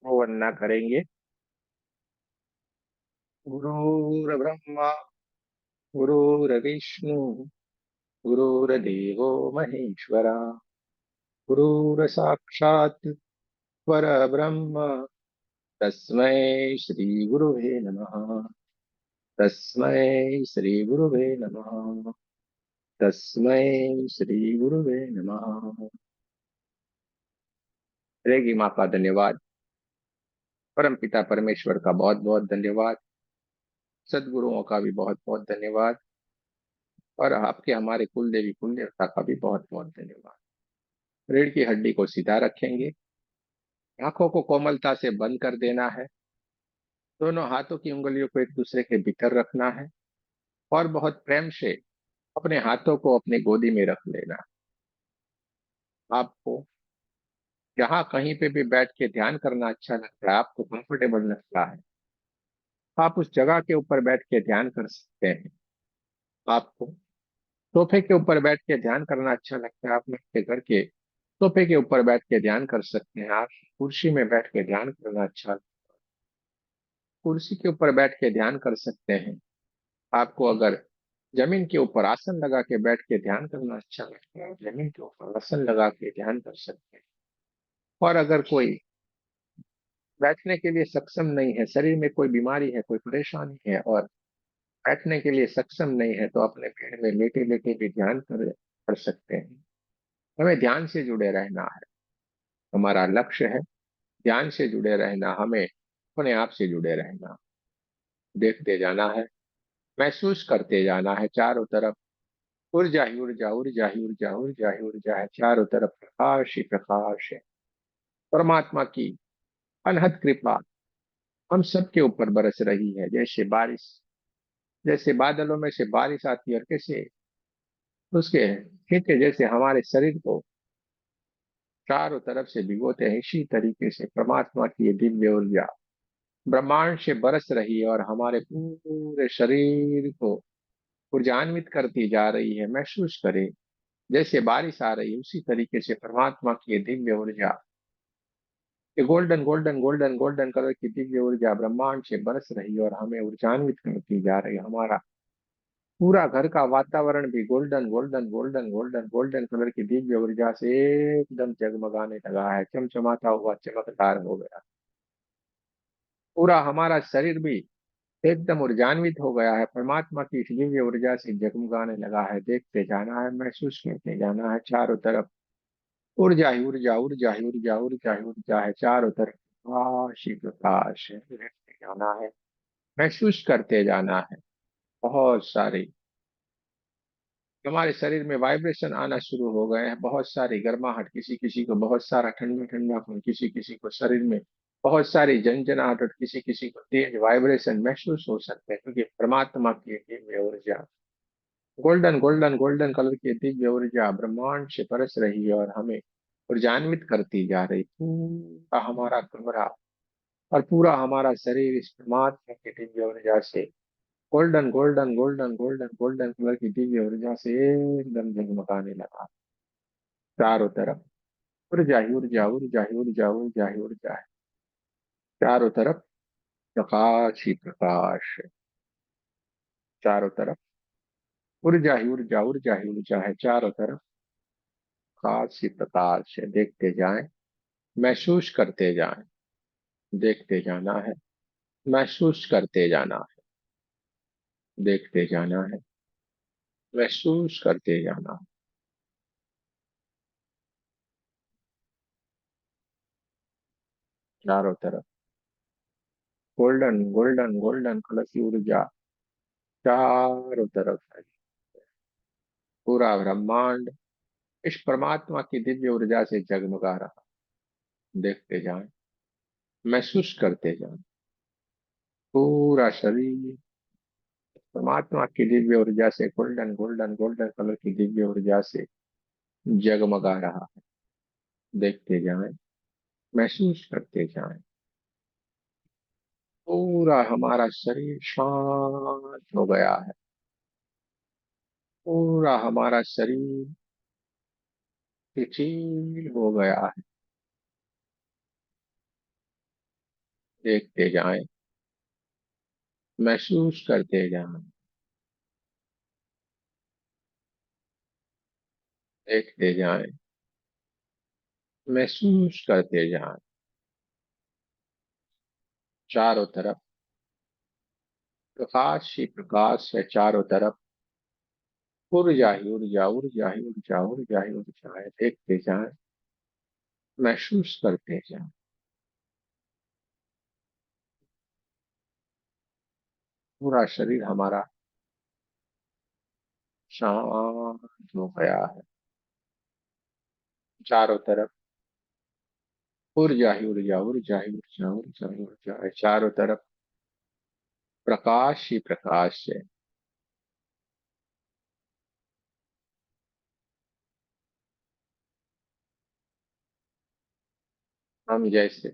वो वंदना करेंगे। गुरुर्ब्रह्मा गुरुर्विष्णु गुरुर्देवो महेश्वरा गुरुर्साक्षात् परब्रह्म तस्मै श्री गुरुवे नमः। तस्मै श्री गुरुवे नमः। तस्मै श्री गुरुवे नमः। रहेगी माँ का धन्यवाद। परम पिता परमेश्वर का बहुत बहुत धन्यवाद। सदगुरुओं का भी बहुत बहुत धन्यवाद। और आपके हमारे कुल देवी कुल देवता का भी बहुत बहुत धन्यवाद। रीढ़ की हड्डी को सीधा रखेंगे। आंखों को कोमलता से बंद कर देना है। दोनों हाथों की उंगलियों को एक दूसरे के भीतर रखना है। और बहुत प्रेम से अपने हाथों को अपनी गोदी में रख लेना। आपको जहाँ कहीं पे भी बैठ के ध्यान करना अच्छा लगता है, आपको कंफर्टेबल लगता है, आप उस जगह के ऊपर बैठ के ध्यान कर सकते हैं। आपको सोफे के ऊपर बैठ के ध्यान करना अच्छा लगता है, आप अपने घर के सोफे के ऊपर बैठ के ध्यान कर सकते हैं। आप कुर्सी में बैठ के ध्यान करना अच्छा, कुर्सी के ऊपर बैठ के ध्यान कर सकते हैं। आपको अगर जमीन के ऊपर आसन लगा के बैठ के ध्यान करना अच्छा लगता है, जमीन के ऊपर आसन लगा के ध्यान कर सकते हैं। और अगर कोई बैठने के लिए सक्षम नहीं है, शरीर में कोई बीमारी है, कोई परेशानी है और बैठने के लिए सक्षम नहीं है, तो अपने पेड़ में लेटे लेटे भी ध्यान कर सकते हैं। हमें ध्यान से जुड़े रहना है। हमारा लक्ष्य है ध्यान से जुड़े रहना, हमें अपने आप से जुड़े रहना। देखते जाना है, महसूस करते जाना है। चारों तरफ ऊर्जा ही ऊर्जा, ऊर्जा ही ऊर्जा, ऊर्जा ही ऊर्जा है। चारों तरफ प्रकाश ही प्रकाश है। परमात्मा की अनहद कृपा हम सबके ऊपर बरस रही है, जैसे बारिश, जैसे बादलों में से बारिश आती है और कैसे उसके छींटे जैसे हमारे शरीर को चारों तरफ से भिगोते हैं, इसी तरीके से परमात्मा की ये दिव्य ऊर्जा ब्रह्मांड से बरस रही है और हमारे पूरे शरीर को ऊर्जान्वित करती जा रही है। महसूस करें जैसे बारिश आ रही है, उसी तरीके से परमात्मा की ये दिव्य ऊर्जा, ये golden golden golden golden colour की दिव्य ऊर्जा ब्रह्मांड से बरस रही है और हमें ऊर्जान्वित करती जा रही है। हमारा पूरा घर का वातावरण भी golden golden golden golden golden colour की दिव्य ऊर्जा से एकदम जगमगाने लगा है, चमचमाता हुआ चमकदार हो गया। पूरा हमारा शरीर भी एकदम ऊर्जान्वित हो गया है, परमात्मा की इस दिव्य ऊर्जा से जगमगाने लगा है। देखते जाना है, महसूस करते जाना है। चारों तरफ ऊर्जा ही ऊर्जा, ऊर्जा ही ऊर्जा, ऊर्जा ही ऊर्जा है। चारों तरफ प्रकाश ही प्रकाश है। देखते जाना है, महसूस करते जाना है। बहुत सारी हमारे शरीर में वाइब्रेशन आना शुरू हो गए हैं, बहुत सारी गर्माहट, किसी किसी को बहुत सारा ठंडा ठंडापन, किसी किसी को शरीर में बहुत सारी झंझनाहट और किसी किसी को तेज वाइब्रेशन महसूस हो सकते हैं, क्योंकि परमात्मा की दिव्य ऊर्जा गोल्डन गोल्डन गोल्डन कलर की दिव्य ऊर्जा ब्रह्मांड से बरस रही है और हमें ऊर्जान्वित करती जा रही। पूरा हमारा कमरा और पूरा हमारा शरीर इस परमात्मा की दिव्य ऊर्जा से golden golden golden golden golden colour की दिव्य ऊर्जा से एकदम जगमगाने लगा। चारों तरफ ऊर्जा ही ऊर्जा, ऊर्जा ही ऊर्जा, ऊर्जा ही ऊर्जा है। चारों तरफ प्रकाश ही प्रकाश है। चारों तरफ ऊर्जा ही ऊर्जा, ऊर्जा ही ऊर्जा है। चारों तरफ प्रकाश ही प्रकाश है। देखते जाएं, महसूस करते जाएं। देखते जाना है, महसूस करते जाना है। देखते जाना है, महसूस करते जाना है। चारों तरफ गोल्डन गोल्डन गोल्डन कलर की ऊर्जा चारों तरफ है। पूरा ब्रह्मांड इस परमात्मा की दिव्य ऊर्जा से जगमगा रहा। देखते जाएं, महसूस करते जाएं। पूरा शरीर परमात्मा की दिव्य ऊर्जा से गोल्डन गोल्डन गोल्डन कलर की दिव्य ऊर्जा से जगमगा रहा है। देखते जाएं, महसूस करते जाएं। पूरा हमारा शरीर शांत हो गया है। पूरा हमारा शरीर शिथिल हो गया है। देखते जाएं, महसूस करते जाएं, देखते जाएं, महसूस करते जाएं। चारों तरफ प्रकाश ही प्रकाश है, चारों तरफ ऊर्जा ही ऊर्जा, ऊर्जा ही ऊर्जा, ऊर्जा ही ऊर्जा है। देखते जाएं, महसूस करते जाएं। पूरा शरीर हमारा शांत हो गया है। चारों तरफ ऊर्जा ही ऊर्जा, ऊर्जा ही ऊर्जा, ऊर्जा ही ऊर्जा है। चारों तरफ प्रकाश ही प्रकाश है। हम जैसे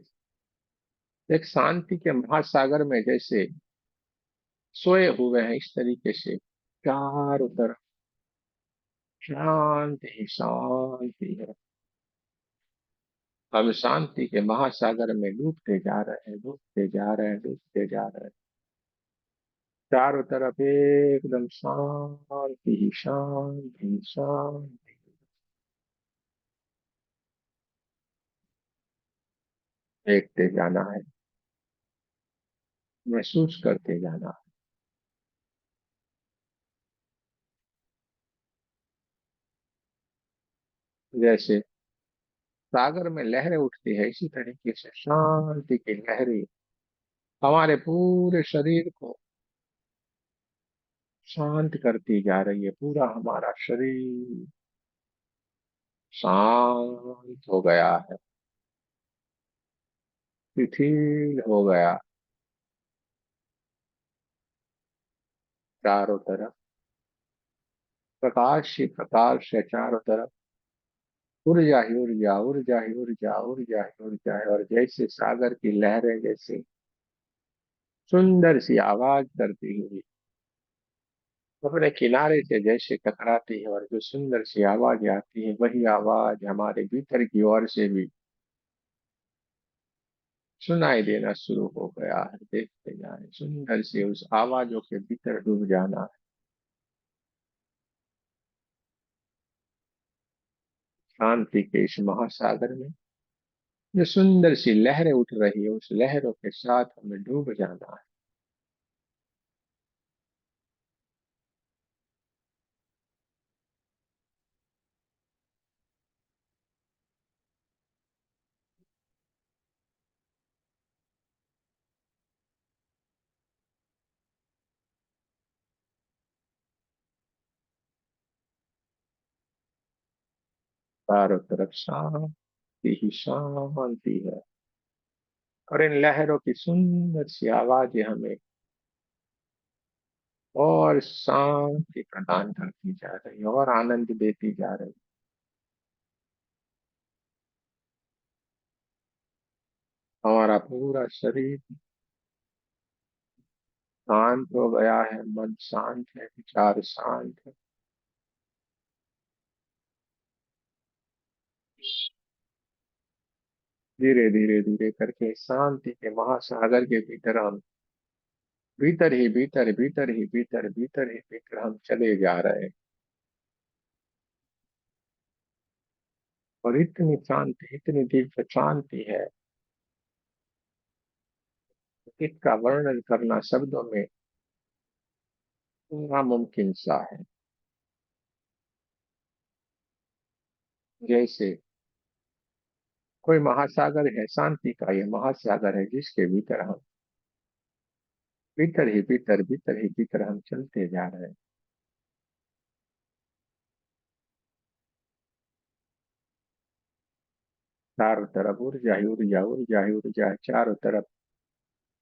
एक शांति के महासागर में जैसे सोए हुए हैं, इस तरीके से चारों तरफ शांति ही शांति है। हम शांति के महासागर में डूबते जा रहे हैं, डूबते जा रहे हैं, डूबते जा रहे हैं। चारों तरफ एकदम शांति ही शांति ही शांति। देखते जाना है, महसूस करते जाना है। जैसे सागर में लहरें उठती है, इसी तरीके से शांति की लहरें हमारे पूरे शरीर को शांत करती जा रही है। पूरा हमारा शरीर शांत हो गया है, शिथिल हो गया। चारों तरफ प्रकाश ही प्रकाश है, चारों तरफ ऊर्जा ही ऊर्जा, ऊर्जा ही ऊर्जा, ऊर्जा ही ऊर्जा है। और जैसे सागर की लहरें जैसे सुंदर सी आवाज करती हुई अपने किनारे से जैसे टकराती है, और जो सुंदर सी आवाज आती है, वही आवाज हमारे भीतर की ओर से भी सुनाई देना शुरू हो गया है। देखते जाए, सुंदर से उस आवाजों के भीतर डूब जाना है। शांति के इस महासागर में जो सुंदर सी लहरें उठ रही है, उस लहरों के साथ हमें डूब जाना है। चारों तरफ शांति ही शांति है, और इन लहरों की सुंदर सी आवाजें हमें और शांति प्रदान करती जा रही है, और आनंद देती जा रही है। हमारा पूरा शरीर शांत हो गया है, मन शांत है, विचार शांत है। धीरे धीरे धीरे करके शांति के महासागर के भीतर हम भीतर ही भीतर, भीतर ही भीतर, भीतर ही भीतर हम चले जा रहे हैं। और इतनी शांति, इतनी दिव्य शांति है, इसका वर्णन करना शब्दों में नामुमकिन सा है। जैसे कोई महासागर है, शांति का ये महासागर है, जिसके भीतर हम भीतर ही भीतर, भीतर ही भीतर हम चलते जा रहे हैं। चारों तरफ ऊर्जा ही ऊर्जा, ऊर्जा ही ऊर्जा है। चारों तरफ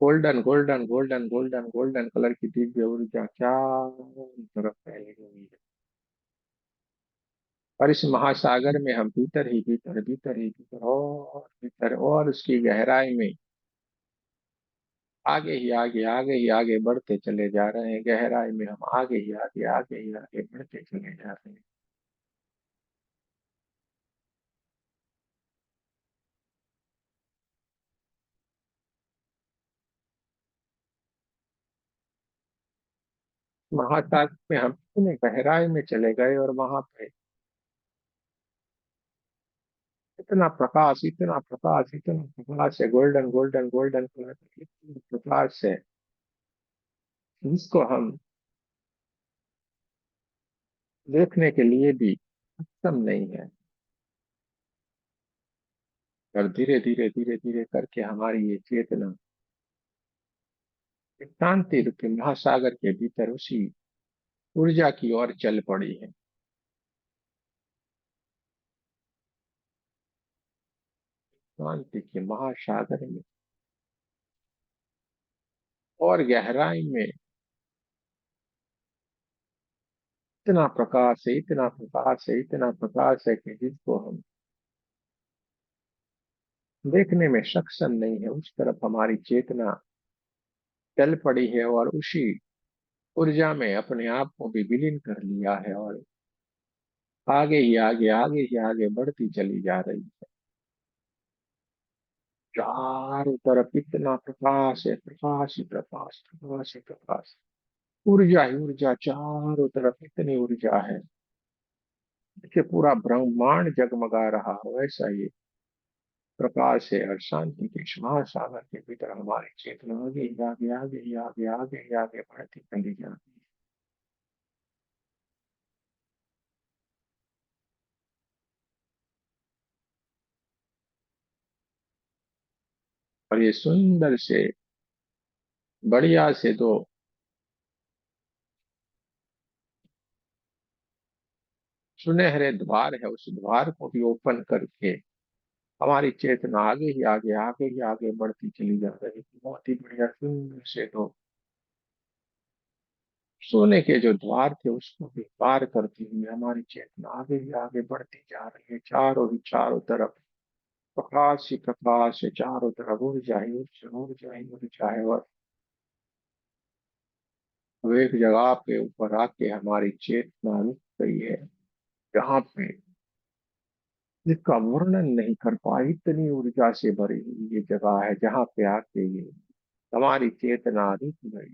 golden golden golden golden golden colour की दिव्य ऊर्जा चारों तरफ फैली हुई है। और इस महासागर में हम भीतर ही भीतर, भीतर ही भीतर और भीतर, और उसकी गहराई में आगे ही आगे, आगे ही आगे बढ़ते चले जा रहे हैं। गहराई में हम आगे ही आगे, आगे ही आगे बढ़ते चले जा रहे हैं। महासागर में हम इतने गहराई में चले गए और वहां पे इतना प्रकाश, इतना प्रकाश, इतना प्रकाश है, गोल्डन गोल्डन गोल्डन कलर का इतना प्रकाश है जिसको हम देखने के लिए भी सक्षम नहीं है। और धीरे धीरे धीरे धीरे करके हमारी ये चेतना एक शांति रूपी महासागर के भीतर उसी ऊर्जा की ओर चल पड़ी है। शांति के महासागर में और गहराई में इतना प्रकाश है, इतना प्रकाश है, इतना प्रकाश है कि जिसको हम देखने में सक्षम नहीं है, उस तरफ हमारी चेतना चल पड़ी है और उसी ऊर्जा में अपने आप को भी विलीन कर लिया है और आगे ही आगे, आगे ही आगे बढ़ती चली जा रही है। चारों तरफ इतना प्रकाश है, प्रकाश ही प्रकाश, प्रकाश ही प्रकाश, ऊर्जा ही ऊर्जा, चारों तरफ इतनी ऊर्जा है कि पूरा ब्रह्मांड जगमगा रहा हो, ऐसा ये प्रकाश है। और शांति के इस महासागर के भीतर हमारी चेतना आगे ही आगे, आगे ही आगे, आगे ही आगे बढ़ती चली जाती है। और ये सुंदर से, बढ़िया से दो सुनहरे द्वार है, उस द्वार को भी ओपन करके हमारी चेतना आगे ही आगे, आगे ही आगे बढ़ती चली जा रही है। बहुत ही बढ़िया सुंदर से दो सोने के जो द्वार थे उसको भी पार करती हुई हमारी चेतना आगे ही आगे बढ़ती जा रही है। चारों ही चारों तरफ प्रकाश ही प्रकाश है, चारों तरफ ऊर्जा ही ऊर्जा, ऊर्जा ही ऊर्जा है। और अब एक जगह पे ऊपर आके हमारी चेतना रुक गई है, जहाँ पे जिसका वर्णन नहीं कर पाई, इतनी ऊर्जा से भरी हुई ये जगह है जहाँ पे आके ये हमारी चेतना रुक गई।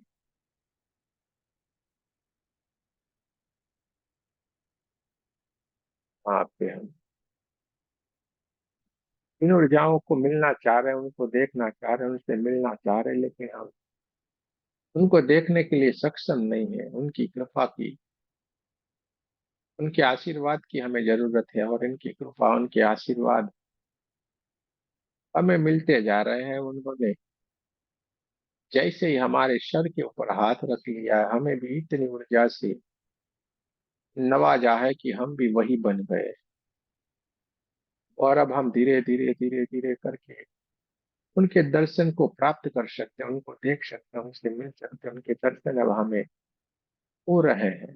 वहाँ पे हम इन ऊर्जाओं को मिलना चाह रहे हैं, उनको देखना चाह रहे हैं, उनसे मिलना चाह रहे हैं, लेकिन हम उनको देखने के लिए सक्षम नहीं है। उनकी कृपा की, उनके आशीर्वाद की हमें जरूरत है। और इनकी कृपा, उनके आशीर्वाद हमें मिलते जा रहे हैं। उन्होंने जैसे ही हमारे सर के ऊपर हाथ रख लिया है, हमें भी इतनी ऊर्जा से नवाजा है कि हम भी वही बन गए। और अब हम धीरे धीरे धीरे धीरे करके उनके दर्शन को प्राप्त कर सकते हैं, उनको देख सकते हैं, उनसे मिल सकते हैं। उनके दर्शन अब हमें हो रहे हैं।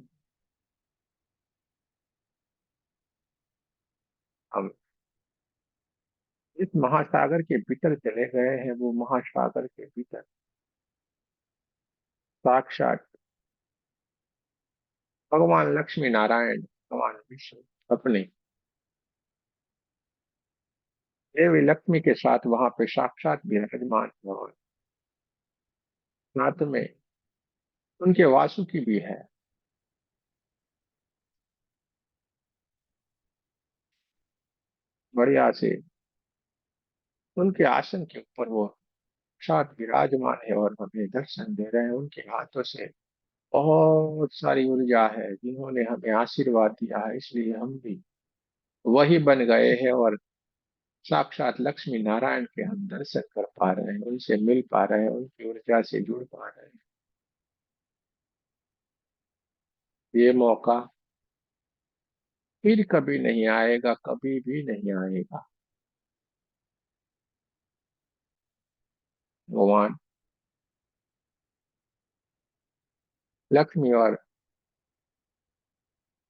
हम इस महासागर के भीतर चले गए हैं, वो महासागर के भीतर साक्षात भगवान लक्ष्मी नारायण, भगवान विष्णु अपने देवी लक्ष्मी के साथ वहां पे साक्षात विराजमान है। और साथ में उनके वासुकी भी है, बढ़िया से उनके आसन के ऊपर वो साथ विराजमान है और हमें दर्शन दे रहे हैं। उनके हाथों से बहुत सारी ऊर्जा है, जिन्होंने हमें आशीर्वाद दिया है, इसलिए हम भी वही बन गए हैं। और साक्षात लक्ष्मी नारायण के हम दर्शन कर पा रहे हैं, उनसे मिल पा रहे हैं, उनकी ऊर्जा से जुड़ पा रहे हैं। ये मौका फिर कभी नहीं आएगा, कभी भी नहीं आएगा। भगवान लक्ष्मी और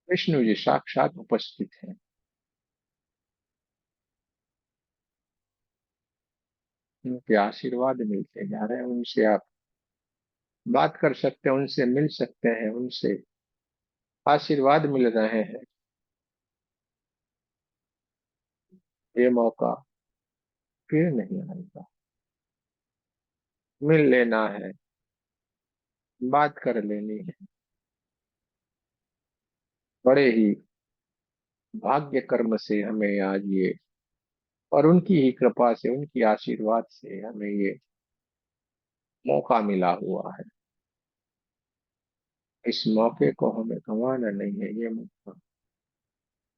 विष्णु जी साक्षात उपस्थित हैं। उनके आशीर्वाद मिलते जा रहे हैं। उनसे आप बात कर सकते हैं, उनसे मिल सकते हैं, उनसे आशीर्वाद मिल रहे हैं। ये मौका फिर नहीं आएगा। मिल लेना है, बात कर लेनी है, बड़े ही भाग्य कर्म से हमें आज ये, और उनकी ही कृपा से, उनकी आशीर्वाद से हमें ये मौका मिला हुआ है। इस मौके को हमें गंवाना नहीं है। ये मौका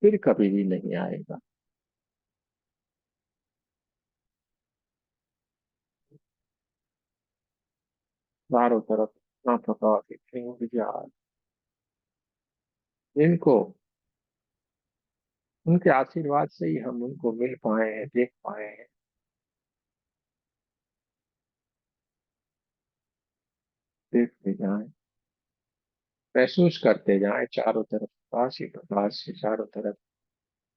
फिर कभी भी नहीं आएगा। चारों तरफ इतना प्रकाश, इतनी ऊर्जा, इनको उनके आशीर्वाद से ही हम उनको मिल पाए हैं, देख पाए हैं। देखते जाएं, महसूस करते जाएं, चारों तरफ प्रकाश ही प्रकाश है, चारों तरफ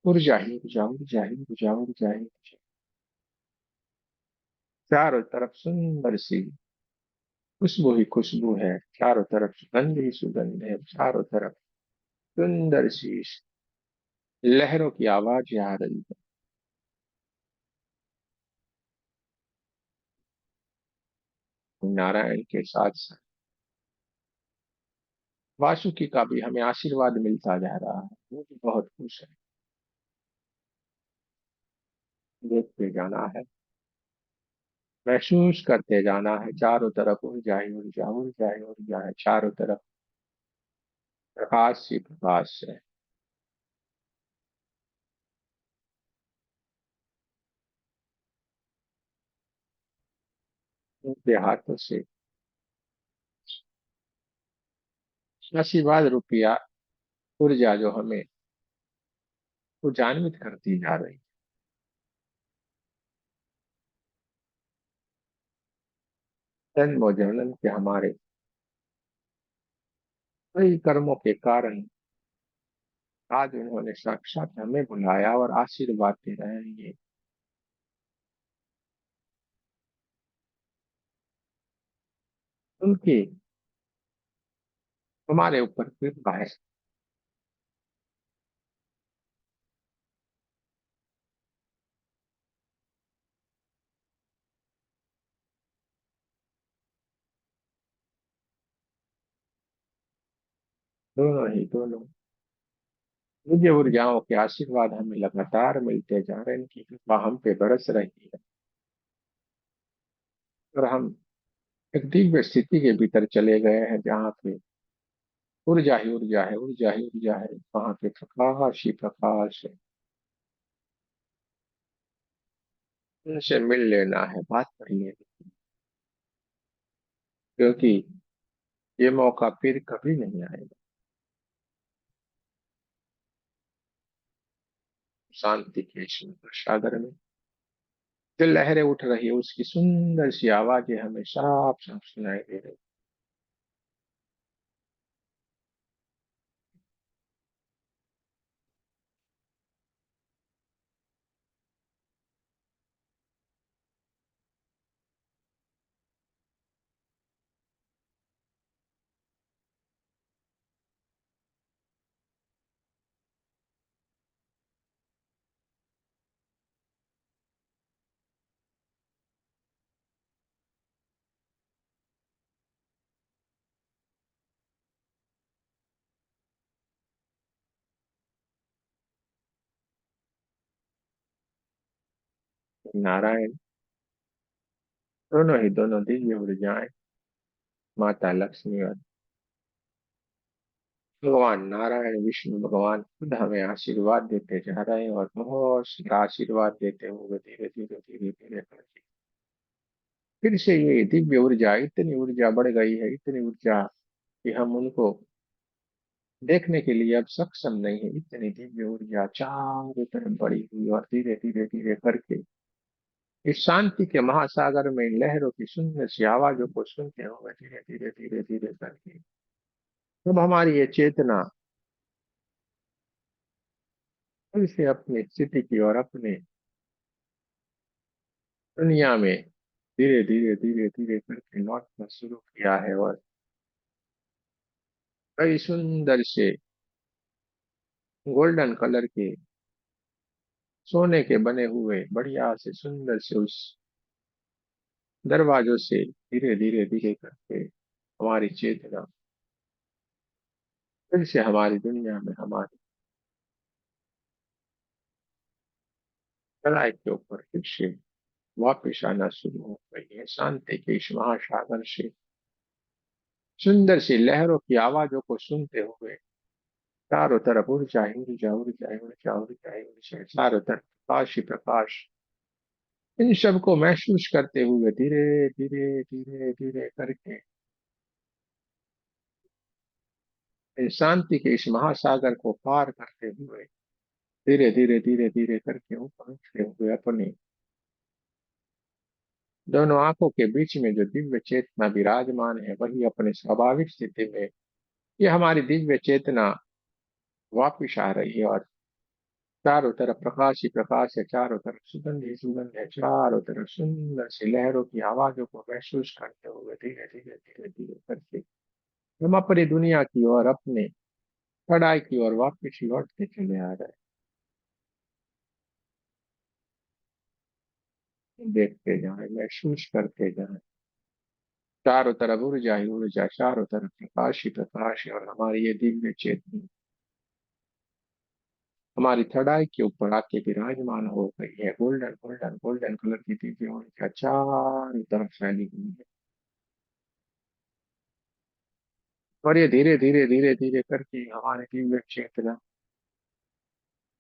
ऊर्जा ही ऊर्जा, ऊर्जा ही ऊर्जा, ऊर्जा ही ऊर्जा। चारों तरफ सुंदर सी खुशबू ही खुशबू है, चारों तरफ सुगंध ही सुगंध है, चारों तरफ सुंदर सी लहरों की आवाज आ रही है। नारायण के साथ साथ वासुकी का भी हमें आशीर्वाद मिलता जा रहा है, वो भी बहुत खुश है। देखते जाना है, महसूस करते जाना है, चारों तरफ ऊर्जा ही ऊर्जा, ऊर्जा ही ऊर्जा है, चारों तरफ प्रकाश ही प्रकाश है। उनके हाथों से आशीर्वाद रुपया ऊर्जा जो हमें ऊर्जान्वित करती जा रही है। जन्म जन्म के हमारे कई कर्मों के कारण आज उन्होंने साक्षात हमें बुलाया और आशीर्वाद दे रहे हैं। ये उनकी हमारे ऊपर कृपा है। दोनों ही दोनों दिव्य ऊर्जाओं के आशीर्वाद हमें लगातार मिलते जा रहे हैं, इनकी कृपा हम पे बरस रही है। और हम एक दिव्य स्थिति के भीतर चले गए हैं, जहाँ पे ऊर्जा ही ऊर्जा है, ऊर्जा ही ऊर्जा है, वहां पे प्रकाश ही प्रकाश है। उनसे मिल लेना है, बात कर लेनी, क्योंकि ये मौका फिर कभी नहीं आएगा। शांति के सुंदर सागर में जो लहरें उठ रही है, उसकी सुंदर सी आवाजें हमें साफ साफ सुनाई दे रही है। नारायण दोनों ही दोनों दिव्य ऊर्जाएं, माता लक्ष्मी और भगवान नारायण विष्णु भगवान खुद हमें आशीर्वाद देते जा रहे हैं, और बहुत सारा आशीर्वाद देते हुए धीरे धीरे धीरे धीरे करके फिर से ये दिव्य ऊर्जा, इतनी ऊर्जा बढ़ गई है, इतनी ऊर्जा कि हम उनको देखने के लिए अब सक्षम नहीं है। इतनी दिव्य ऊर्जा चारों तरफ बढ़ी हुई, और धीरे धीरे धीरे करके इस शांति के महासागर में लहरों की सुंदर सी आवाजों को सुनते हुए धीरे धीरे धीरे धीरे करके तब हमारी ये चेतना फिर से अपनी स्थिति की और अपने दुनिया में धीरे धीरे धीरे धीरे करके लौटना शुरू किया है। और कई सुंदर से गोल्डन कलर के सोने के बने हुए बढ़िया से सुंदर से उस दरवाजों से धीरे धीरे धीरे करके हमारी चेतना फिर से हमारी दुनिया में हमारी कलाई के ऊपर फिर से वापिस आना शुरू हो गई है। शांति के इस महासागर से सुंदर सी लहरों की आवाजों को सुनते हुए चारों तरफ ऊर्जा ही ऊर्जा, ऊर्जा ही ऊर्जा, ऊर्जा ही ऊर्जा, चारों तरफ प्रकाश ही प्रकाश। इन सब को महसूस करते हुए धीरे धीरे धीरे धीरे करके इस शांति के इस महासागर को पार करते हुए धीरे धीरे धीरे धीरे करके ऊपर उठते हुए अपनी दोनों आंखों के बीच में जो दिव्य चेतना विराजमान है वही अपने स्वाभाविक स्थिति में, ये हमारी दिव्य चेतना वापिस आ रही है। और चारों तरफ प्रकाश ही प्रकाश है, चारों तरफ सुगंध ही सुगंध है, चारों तरफ सुंदर सी लहरों की आवाजों को महसूस करते हुए धीरे धीरे धीरे धीरे करके हम अपनी दुनिया की ओर, अपने पढ़ाई की ओर वापिस लौटते चले आ रहे हैं। देखते जाए, महसूस करते जाए, चारों तरफ ऊर्जा ही ऊर्जा, चारों तरफ प्रकाश ही प्रकाश है। और हमारी ये दिव्य चेतना हमारी थड़ाई के ऊपर आके विराजमान हो गई है। गोल्डन गोल्डन गोल्डन कलर की दिव्य ऊर्जा चारों तरफ फैली हुई है। और ये धीरे धीरे धीरे धीरे करके हमारे दिव्य चेतना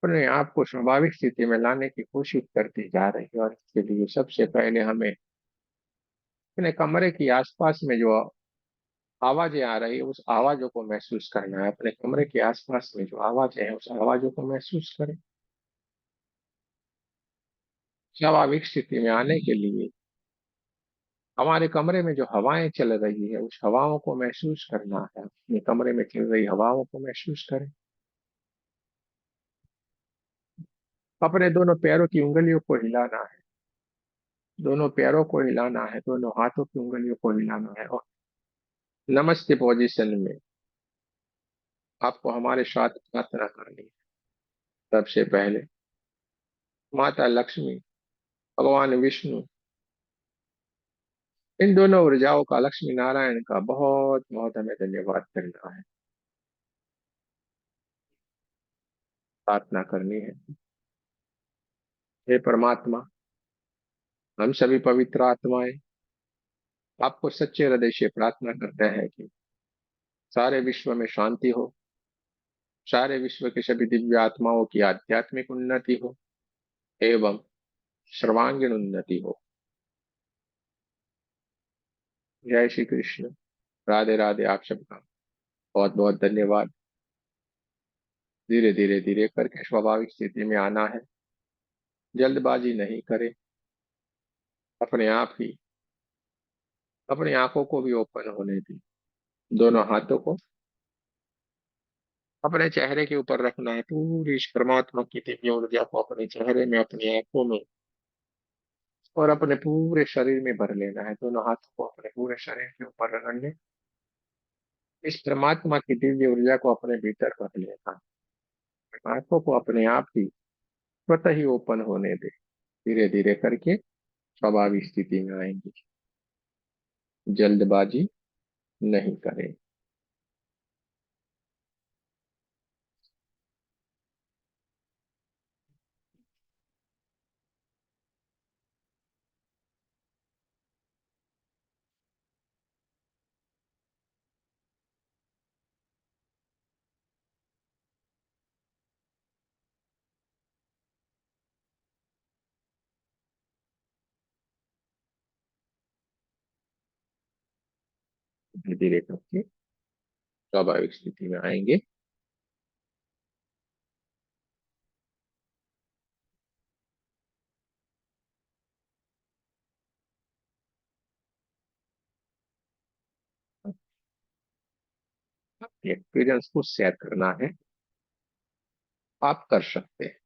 अपने आप को स्वाभाविक स्थिति में लाने की कोशिश करती जा रही है। और इसके लिए सबसे पहले हमें अपने कमरे की आसपास में जो आवाजें आ रही है उस आवाजों को महसूस करना है। अपने कमरे के आसपास में जो आवाजें हैं उस आवाजों को महसूस करें। स्वाभाविक स्थिति में आने के लिए हमारे कमरे में जो हवाएं चल रही है उस हवाओं को महसूस करना है। अपने कमरे में चल रही हवाओं को महसूस करें। अपने दोनों पैरों की उंगलियों को हिलाना है, दोनों पैरों को हिलाना है, दोनों हाथों की उंगलियों को हिलाना है। और नमस्ते पोजीशन में आपको हमारे साथ प्रार्थना करनी है। सबसे पहले माता लक्ष्मी, भगवान विष्णु, इन दोनों ऊर्जाओं का, लक्ष्मी नारायण का बहुत बहुत हमें धन्यवाद करना है, प्रार्थना करनी है। हे परमात्मा, हम सभी पवित्र आत्माएं आपको सच्चे हृदय से प्रार्थना करते हैं कि सारे विश्व में शांति हो, सारे विश्व के सभी दिव्य आत्माओं की आध्यात्मिक उन्नति हो एवं सर्वांगीण उन्नति हो। जय श्री कृष्ण। राधे राधे। आप सबका बहुत बहुत धन्यवाद। धीरे धीरे धीरे करके स्वाभाविक स्थिति में आना है, जल्दबाजी नहीं करें। अपने आप ही अपनी आंखों को भी ओपन होने दें। दोनों हाथों को अपने चेहरे के ऊपर रखना है। पूरी इस परमात्मा की दिव्य ऊर्जा को अपने चेहरे में, अपनी आंखों में और अपने पूरे शरीर में भर लेना है। दोनों हाथों को अपने पूरे शरीर के ऊपर रगड़ने, इस परमात्मा की दिव्य ऊर्जा को अपने भीतर भर लेना है। आंखों को अपने आप ही स्वतः ही ओपन होने दे। धीरे धीरे करके स्वाभाविक स्थिति में आएंगे। जल्दबाजी नहीं करें। धीरे धीरे करके स्वाभाविक स्थिति में आएंगे। अपने एक्सपीरियंस को शेयर करना है, आप कर सकते हैं।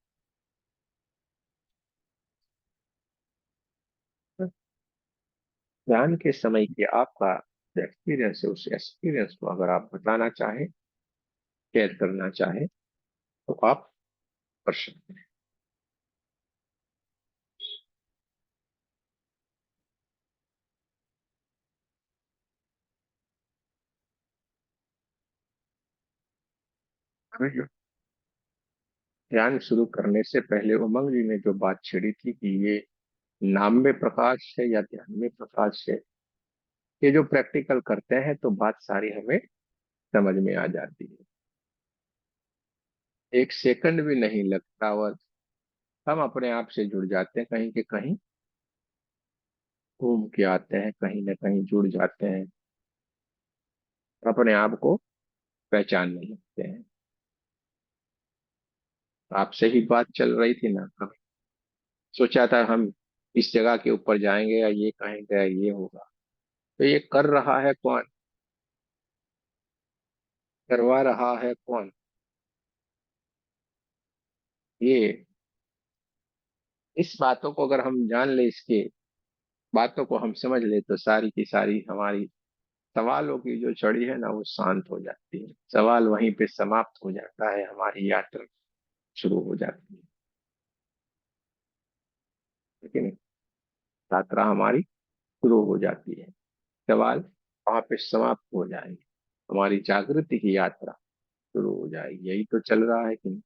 ध्यान के समय की आपका एक्सपीरियंस है, उस एक्सपीरियंस को अगर आप बताना चाहें, शेयर करना चाहें तो आप कर सकते हैं। अभी जो ध्यान शुरू करने से पहले उमंग जी ने जो बात छेड़ी थी कि ये नाम में प्रकाश है या ध्यान में प्रकाश है, ये जो प्रैक्टिकल करते हैं तो बात सारी हमें समझ में आ जाती है। एक सेकंड भी नहीं लगता और हम अपने आप से जुड़ जाते हैं, कहीं के कहीं घूम के आते हैं, कहीं ना कहीं जुड़ जाते हैं, अपने आप को पहचानने लगते हैं। आपसे ही बात चल रही थी ना, कभी सोचा था हम इस जगह के ऊपर जाएंगे या ये कहेंगे या ये होगा, तो ये कर रहा है कौन, करवा रहा है कौन? ये इस बातों को अगर हम जान ले, इसके बातों को हम समझ ले, तो सारी की सारी हमारी सवालों की जो छड़ी है ना वो शांत हो जाती है, सवाल वहीं पे समाप्त हो जाता है, हमारी यात्रा शुरू हो जाती है। लेकिन यात्रा हमारी शुरू हो जाती है, सवाल वहां पे समाप्त हो जाएंगे, हमारी जागृति की यात्रा शुरू हो जाएगी। यही तो चल रहा है कि नहीं?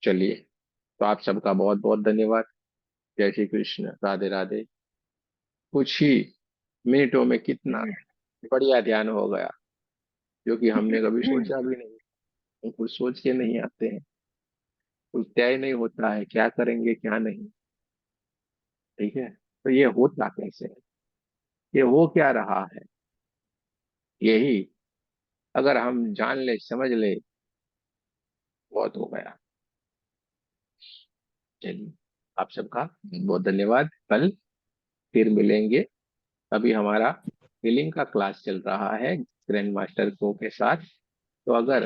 चलिए, तो आप सबका बहुत बहुत धन्यवाद। जय श्री कृष्ण, राधे राधे। कुछ ही मिनटों में कितना बढ़िया ध्यान हो गया, जो कि हमने कभी सोचा भी नहीं। हम कुछ सोच के नहीं आते हैं, कुछ तय नहीं होता है क्या करेंगे क्या नहीं। ठीक है, तो ये होता कैसे है, ये हो क्या रहा है, यही अगर हम जान ले समझ ले, बहुत हो गया। चलिए, आप सबका बहुत धन्यवाद। कल फिर मिलेंगे। अभी हमारा फीलिंग का क्लास चल रहा है ग्रैंड मास्टर को के साथ। तो अगर